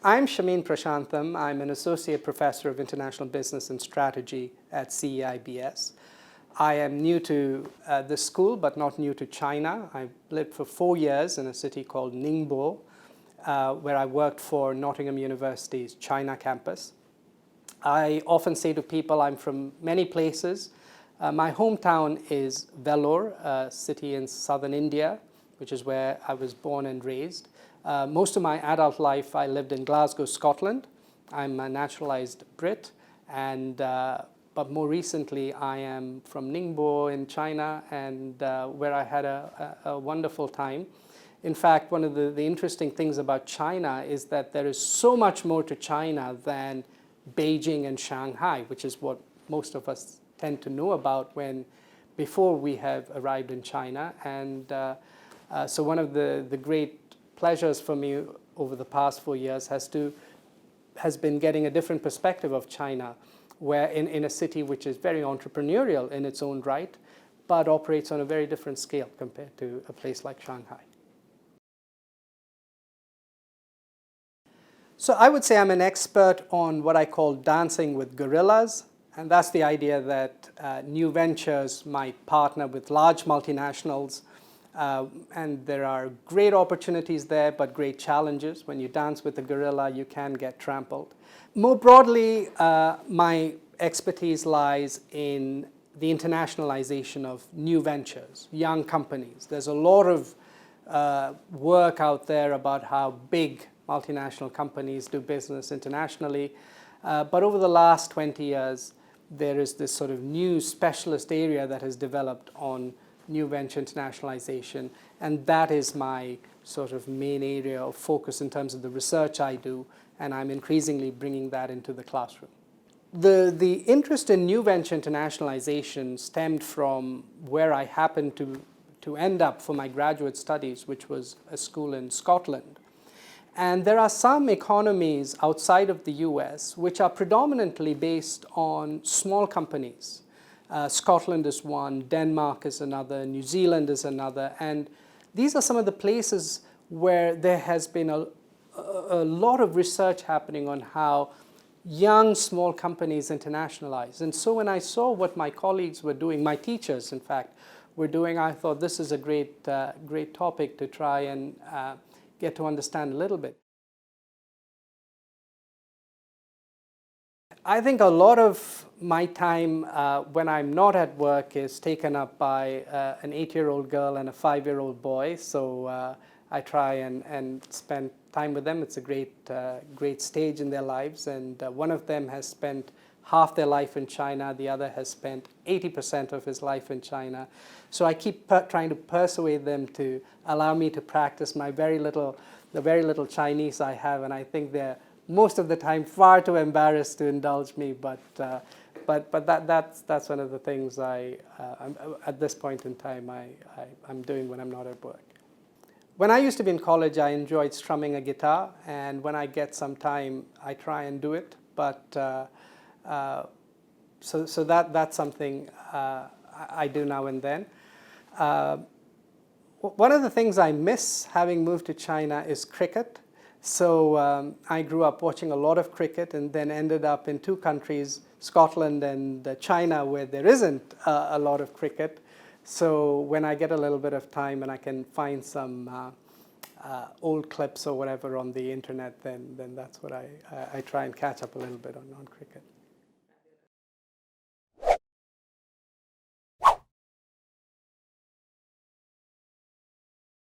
I'm Shameen Prashantham. I'm an Associate Professor of International Business and Strategy at CEIBS. I am new to this school, but not new to China. I lived for 4 years in a city called Ningbo, where I worked for Nottingham University's China campus. I often say to people I'm from many places. My hometown is Vellore, a city in southern India, which is where I was born and raised. Most of my adult life I lived in Glasgow, Scotland. I'm a naturalized Brit, but more recently I am from Ningbo in China, and where I had a wonderful time. In fact, one of the interesting things about China is that there is so much more to China than Beijing and Shanghai, which is what most of us tend to know about before we have arrived in China. And so one of the great pleasures for me over the past 4 years has been getting a different perspective of China, where in a city which is very entrepreneurial in its own right, but operates on a very different scale compared to a place like Shanghai. So I would say I'm an expert on what I call dancing with gorillas, and that's the idea that new ventures might partner with large multinationals, and there are great opportunities there, but great challenges. When you dance with a gorilla, you can get trampled. More broadly, my expertise lies in the internationalization of new ventures, young companies. There's a lot of work out there about how big multinational companies do business internationally. But over the last 20 years, there is this sort of new specialist area that has developed on new venture internationalization, and that is my sort of main area of focus in terms of the research I do, and I'm increasingly bringing that into the classroom. The interest in new venture internationalization stemmed from where I happened to end up for my graduate studies, which was a school in Scotland. And there are some economies outside of the US which are predominantly based on small companies. Scotland is one, Denmark is another, New Zealand is another, and these are some of the places where there has been a lot of research happening on how young small companies internationalize. And so when I saw what my colleagues were doing, my teachers in fact, were doing, I thought this is a great topic to try and get to understand a little bit. I think a lot of my time when I'm not at work is taken up by an 8-year-old girl and a 5-year-old boy. So I try and spend time with them. It's a great stage in their lives. And one of them has spent half their life in China. The other has spent 80% of his life in China. So I keep trying to persuade them to allow me to practice the very little Chinese I have. And I think they're most of the time far too embarrassed to indulge me. But that's one of the things at this point in time I'm doing when I'm not at work. When I used to be in college, I enjoyed strumming a guitar, and when I get some time, I try and do it. But so that's something I do now and then. One of the things I miss having moved to China is cricket. So I grew up watching a lot of cricket and then ended up in 2 countries, Scotland and China, where there isn't a lot of cricket. So when I get a little bit of time and I can find some old clips or whatever on the internet, then that's what I try and catch up a little bit on cricket.